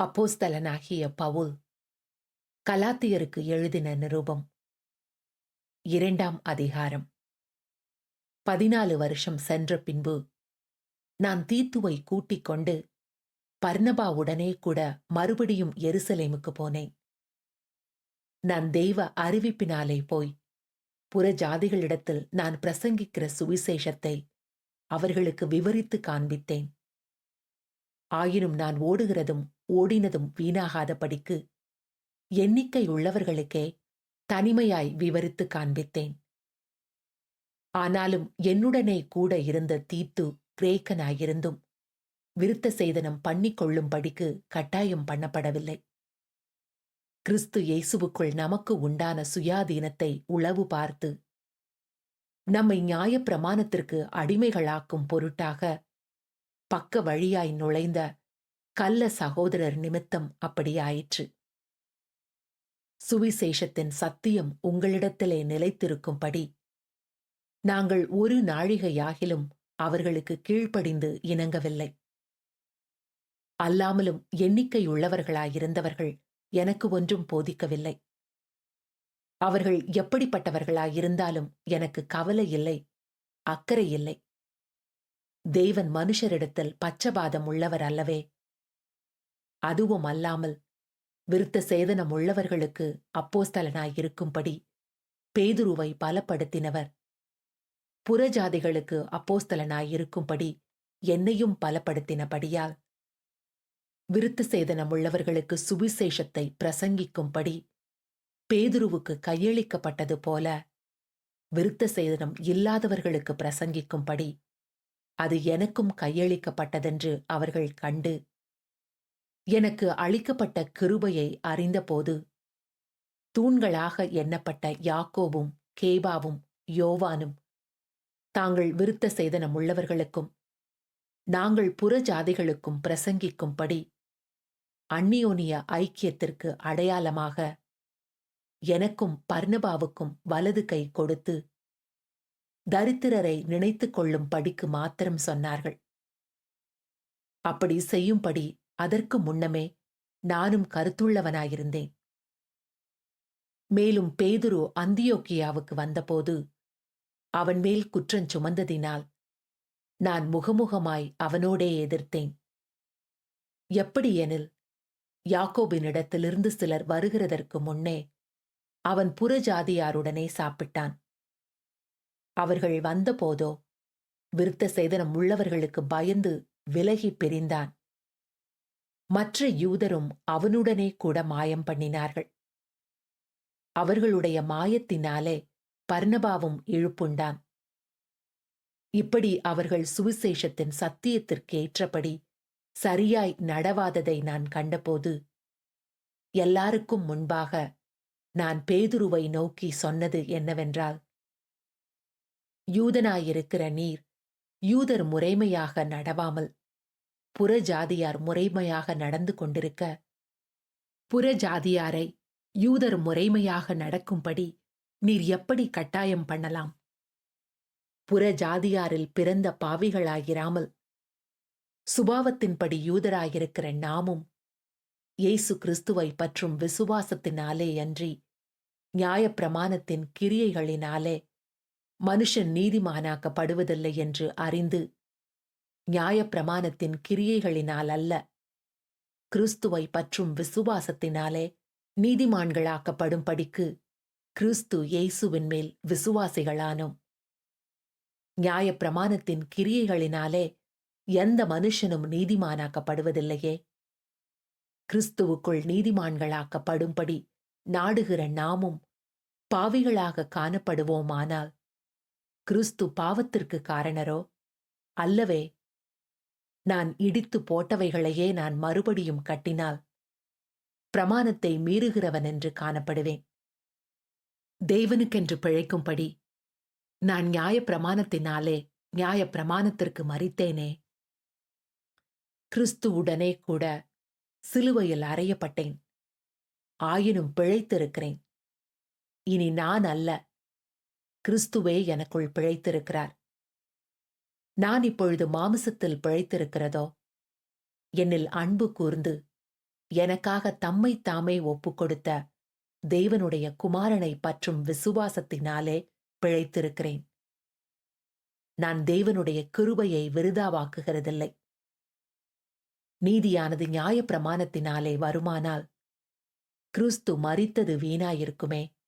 அப்போஸ்தலனாகிய பவுல் கலாத்தியருக்கு எழுதின நிருபம் 2ஆம் அதிகாரம். 14 வருஷம் சென்ற பின்பு நான் தீத்துவை கூட்டிக் கொண்டு பர்னபாவுடனே கூட மறுபடியும் எருசலேமுக்கு போனேன். நான் தெய்வ அறிவிப்பினாலே போய் புறஜாதிகளிடத்தில் நான் பிரசங்கிக்கிற சுவிசேஷத்தை அவர்களுக்கு விவரித்து காண்பித்தேன். ஆயினும் நான் ஓடுகிறதும் ஓடினதும் வீணாகாதபடிக்கு எண்ணிக்கை உள்ளவர்களுக்கே தனிமையாய் விவரித்து காண்பித்தேன். ஆனாலும் என்னுடனே கூட இருந்த தீத்து கிரேக்கனாயிருந்தும் விருத்த சேதனம் பண்ணிக்கொள்ளும்படிக்கு கட்டாயம் பண்ணப்படவில்லை. கிறிஸ்து இயேசுவுக்குள் நமக்கு உண்டான சுயாதீனத்தை உளவு பார்த்து நம்மை நியாயப்பிரமாணத்திற்கு அடிமைகளாக்கும் பொருட்டாக பக்க வழியாய் நுழைந்த கள்ள சகோதரர் நிமித்தம் அப்படியாயிற்று. சுவிசேஷத்தின் சத்தியம் உங்களிடத்திலே நிலைத்திருக்கும்படி நாங்கள் ஒரு நாழிகையாகிலும் அவர்களுக்கு கீழ்ப்படிந்து இணங்கவில்லை. அல்லாமலும் எண்ணிக்கையுள்ளவர்களாயிருந்தவர்கள் எனக்கு ஒன்றும் போதிக்கவில்லை. அவர்கள் எப்படிப்பட்டவர்களாயிருந்தாலும் எனக்கு கவலை இல்லை, அக்கறை இல்லை. தேவன் மனுஷரிடத்தில் பட்சபாதம் உள்ளவர் அல்லவே. அதுவும் அல்லாமல் விருத்த சேதனம் உள்ளவர்களுக்கு அப்போஸ்தலனாயிருக்கும்படி பேதுருவை பலப்படுத்தினவர் புறஜாதிகளுக்கு அப்போஸ்தலனாயிருக்கும்படி என்னையும் பலப்படுத்தினபடியால் விருத்த சேதனம் உள்ளவர்களுக்கு சுவிசேஷத்தை பிரசங்கிக்கும்படி பேதுருவுக்கு கையளிக்கப்பட்டது போல விருத்த சேதனம் இல்லாதவர்களுக்கு பிரசங்கிக்கும்படி அது எனக்கும் கையளிக்கப்பட்டதென்று அவர்கள் கண்டு எனக்கு அளிக்கப்பட்ட கிருபையை அறிந்தபோது தூண்களாக எண்ணப்பட்ட யாக்கோபும் கேபாவும் யோவானும் தாங்கள் விருத்த சேதனம் உள்ளவர்களுக்கும் நாங்கள் புறஜாதிகளுக்கும் பிரசங்கிக்கும்படி அந்நியோனிய ஐக்கியத்திற்கு அடையாளமாக எனக்கும் பர்னபாவுக்கும் வலது கை கொடுத்து தரித்திரரை நினைத்துக் கொள்ளும் படிக்கு மாத்திரம் சொன்னார்கள். அப்படி செய்யும்படி அதற்கு முன்னமே நானும் கருத்துள்ளவனாயிருந்தேன். மேலும் பேதுரு அந்தியோக்கியாவுக்கு வந்தபோது அவன் மேல் குற்றஞ் சுமந்ததினால் நான் முகமுகமாய் அவனோடே எதிர்த்தேன். எப்படியெனில் யாக்கோபினிடத்திலிருந்து சிலர் வருகிறதற்கு முன்னே அவன் புறஜாதியாருடனே சாப்பிட்டான். அவர்கள் வந்தபோதோ விருத்த சேதனம் உள்ளவர்களுக்கு பயந்து விலகி பிரிந்தான். மற்ற யூதரும் அவனுடனே கூட மாயம் பண்ணினார்கள். அவர்களுடைய மாயத்தினாலே பர்னபாவும் இழுப்புண்டான். இப்படி அவர்கள் சுவிசேஷத்தின் சத்தியத்திற்கேற்றபடி சரியாய் நடவாததை நான் கண்டபோது எல்லாருக்கும் முன்பாக நான் பேதுருவை நோக்கி சொன்னது என்னவென்றால், யூதனாயிருக்கிற நீர் யூதர் முறைமையாக நடவாமல் புறஜாதியார் முறைமையாக நடந்து கொண்டிருக்க, புறஜாதியாரை யூதர் முறைமையாக நடக்கும்படி நீர் எப்படி கட்டாயம் பண்ணலாம்? புறஜாதியாரில் பிறந்த பாவிகளாயிராமல் சுபாவத்தின்படி யூதராயிருக்கிற நாமும் இயேசு கிறிஸ்துவை பற்றும் விசுவாசத்தினாலேயன்றி நியாயப்பிரமாணத்தின் கிரியைகளினாலே மனுஷன் நீதிமானாக்கப்படுவதில்லை என்று அறிந்து நியாயப்பிரமாணத்தின் கிரியைகளினால் அல்ல, கிறிஸ்துவை பற்றும் விசுவாசத்தினாலே நீதிமான்களாக்கப்படும்படிக்கு கிறிஸ்து இயேசுவின் மேல் விசுவாசிகளானோம். நியாயப்பிரமாணத்தின் கிரியைகளினாலே எந்த மனுஷனும் நீதிமானாக்கப்படுவதில்லையே. கிறிஸ்துவுக்குள் நீதிமான்களாக்கப்படும்படி நாடுகிற நாமும் பாவிகளாக காணப்படுவோமானால் கிறிஸ்து பாவத்திற்கு காரணரோ? அல்லவே. நான் இடித்து போட்டவைகளையே நான் மறுபடியும் கட்டினால் பிரமாணத்தை மீறுகிறவன் என்று காணப்படுவேன். தேவனுக்கென்று பிழைக்கும்படி நான் நியாயப்பிரமாணத்தினாலே நியாயப்பிரமாணத்திற்கு மரித்தேனே. கிறிஸ்துவுடனே கூட சிலுவையில் அறையப்பட்டேன். ஆயினும் பிழைத்திருக்கிறேன். இனி நான் அல்ல, கிறிஸ்துவே எனக்குள் பிழைத்திருக்கிறார். நான் இப்பொழுது மாமிசத்தில் பிழைத்திருக்கிறதோ, என்னில் அன்பு கூர்ந்து எனக்காக தம்மை தாமே ஒப்புக்கொடுத்த தேவனுடைய குமாரனை பற்றும் விசுவாசத்தினாலே பிழைத்திருக்கிறேன். நான் தேவனுடைய கிருபையை விருதாவாக்குகிறதில்லை. நீதியானது நியாயப்பிரமாணத்தினாலே வருமானால் கிறிஸ்து மரித்தது வீணாயிருக்குமே.